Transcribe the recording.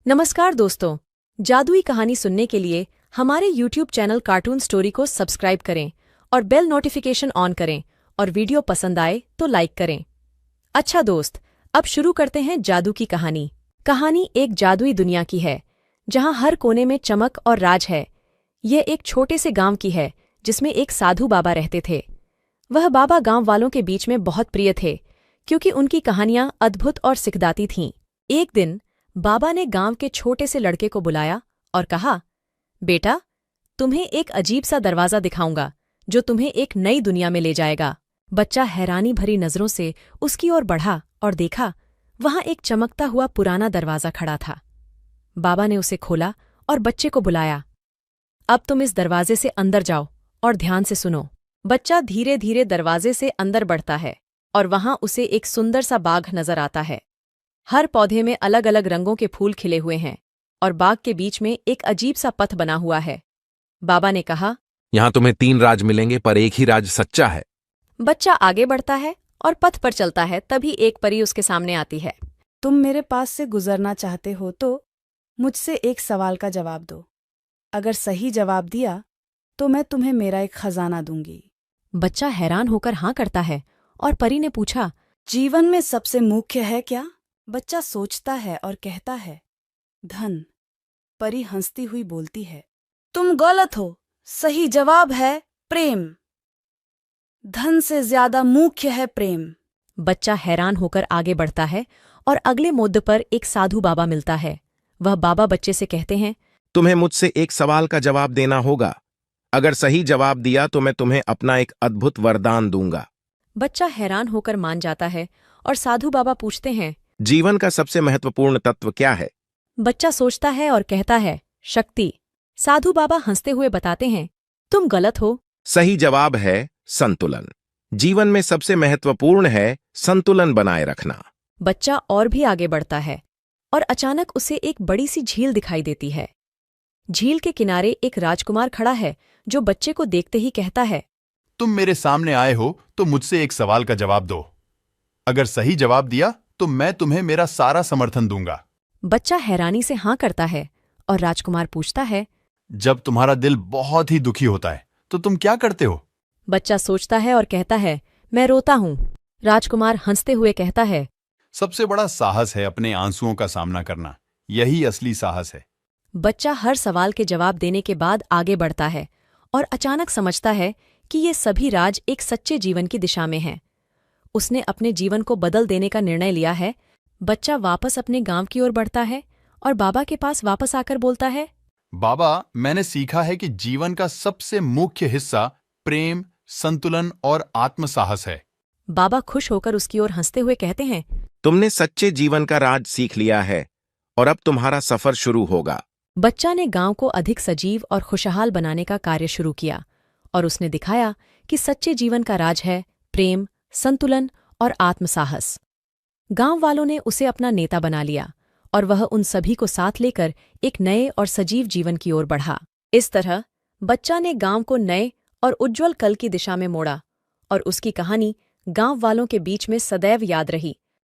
नमस्कार दोस्तों, जादुई कहानी सुनने के लिए हमारे YouTube चैनल कार्टून स्टोरी को सब्सक्राइब करें और बेल नोटिफिकेशन ऑन करें और वीडियो पसंद आए तो लाइक करें। अच्छा दोस्त, अब शुरू करते हैं जादू की कहानी। कहानी एक जादुई दुनिया की है जहां हर कोने में चमक और राज है। यह एक छोटे से गांव की है जिसमें एक साधु बाबा रहते थे। वह बाबा गांव वालों के बीच में बहुत प्रिय थे क्योंकि उनकी कहानियां अद्भुत और सिखदाती थीं। एक दिन बाबा ने गांव के छोटे से लड़के को बुलाया और कहा, बेटा, तुम्हें एक अजीब सा दरवाज़ा दिखाऊंगा जो तुम्हें एक नई दुनिया में ले जाएगा। बच्चा हैरानी भरी नज़रों से उसकी ओर बढ़ा और देखा, वहां एक चमकता हुआ पुराना दरवाज़ा खड़ा था। बाबा ने उसे खोला और बच्चे को बुलाया, अब तुम इस दरवाजे से अंदर जाओ और ध्यान से सुनो। बच्चा धीरे धीरे दरवाजे से अंदर बढ़ता है और वहां उसे एक सुंदर सा बाग नजर आता है। हर पौधे में अलग अलग रंगों के फूल खिले हुए हैं और बाग के बीच में एक अजीब सा पथ बना हुआ है। बाबा ने कहा, यहाँ तुम्हें 3 राज मिलेंगे पर एक ही राज सच्चा है। बच्चा आगे बढ़ता है और पथ पर चलता है। तभी एक परी उसके सामने आती है। तुम मेरे पास से गुजरना चाहते हो तो मुझसे एक सवाल का जवाब दो। अगर सही जवाब दिया तो मैं तुम्हें मेरा एक खजाना दूंगी। बच्चा हैरान होकर हाँ करता है और परी ने पूछा, जीवन में सबसे मुख्य है क्या? बच्चा सोचता है और कहता है, धन। परी हंसती हुई बोलती है, तुम गलत हो, सही जवाब है प्रेम। धन से ज्यादा मुख्य है प्रेम। बच्चा हैरान होकर आगे बढ़ता है और अगले मोड़ पर एक साधु बाबा मिलता है। वह बाबा बच्चे से कहते हैं, तुम्हें मुझसे एक सवाल का जवाब देना होगा। अगर सही जवाब दिया तो मैं तुम्हें अपना एक अद्भुत वरदान दूंगा। बच्चा हैरान होकर मान जाता है और साधु बाबा पूछते हैं, जीवन का सबसे महत्वपूर्ण तत्व क्या है? बच्चा सोचता है और कहता है, शक्ति। साधु बाबा हंसते हुए बताते हैं, तुम गलत हो। सही जवाब है संतुलन। जीवन में सबसे महत्वपूर्ण है संतुलन बनाए रखना। बच्चा और भी आगे बढ़ता है और अचानक उसे एक बड़ी सी झील दिखाई देती है। झील के किनारे एक राजकुमार खड़ा है जो बच्चे को देखते ही कहता है, तुम मेरे सामने आए हो तो मुझसे एक सवाल का जवाब दो। अगर सही जवाब दिया तो मैं तुम्हें मेरा सारा समर्थन दूंगा। बच्चा हैरानी से हाँ करता है और राजकुमार पूछता है, जब तुम्हारा दिल बहुत ही दुखी होता है तो तुम क्या करते हो? बच्चा सोचता है और कहता है, मैं रोता हूँ। राजकुमार हंसते हुए कहता है, सबसे बड़ा साहस है अपने आंसुओं का सामना करना। यही असली साहस है। बच्चा हर सवाल के जवाब देने के बाद आगे बढ़ता है और अचानक समझता है कि ये सभी राज एक सच्चे जीवन की दिशा में हैं। उसने अपने जीवन को बदल देने का निर्णय लिया है। बच्चा वापस अपने गांव की ओर बढ़ता है और बाबा के पास वापस आकर बोलता है, बाबा, मैंने सीखा है कि जीवन का सबसे मुख्य हिस्सा प्रेम, संतुलन और आत्मसाहस है। बाबा खुश होकर उसकी ओर हंसते हुए कहते हैं, तुमने सच्चे जीवन का राज सीख लिया है और अब तुम्हारा सफर शुरू होगा। बच्चा ने गांव को अधिक सजीव और खुशहाल बनाने का कार्य शुरू किया और उसने दिखाया कि सच्चे जीवन का राज है प्रेम, संतुलन और आत्मसाहस। गांव वालों ने उसे अपना नेता बना लिया और वह उन सभी को साथ लेकर एक नए और सजीव जीवन की ओर बढ़ा। इस तरह बच्चा ने गांव को नए और उज्ज्वल कल की दिशा में मोड़ा और उसकी कहानी गांव वालों के बीच में सदैव याद रही।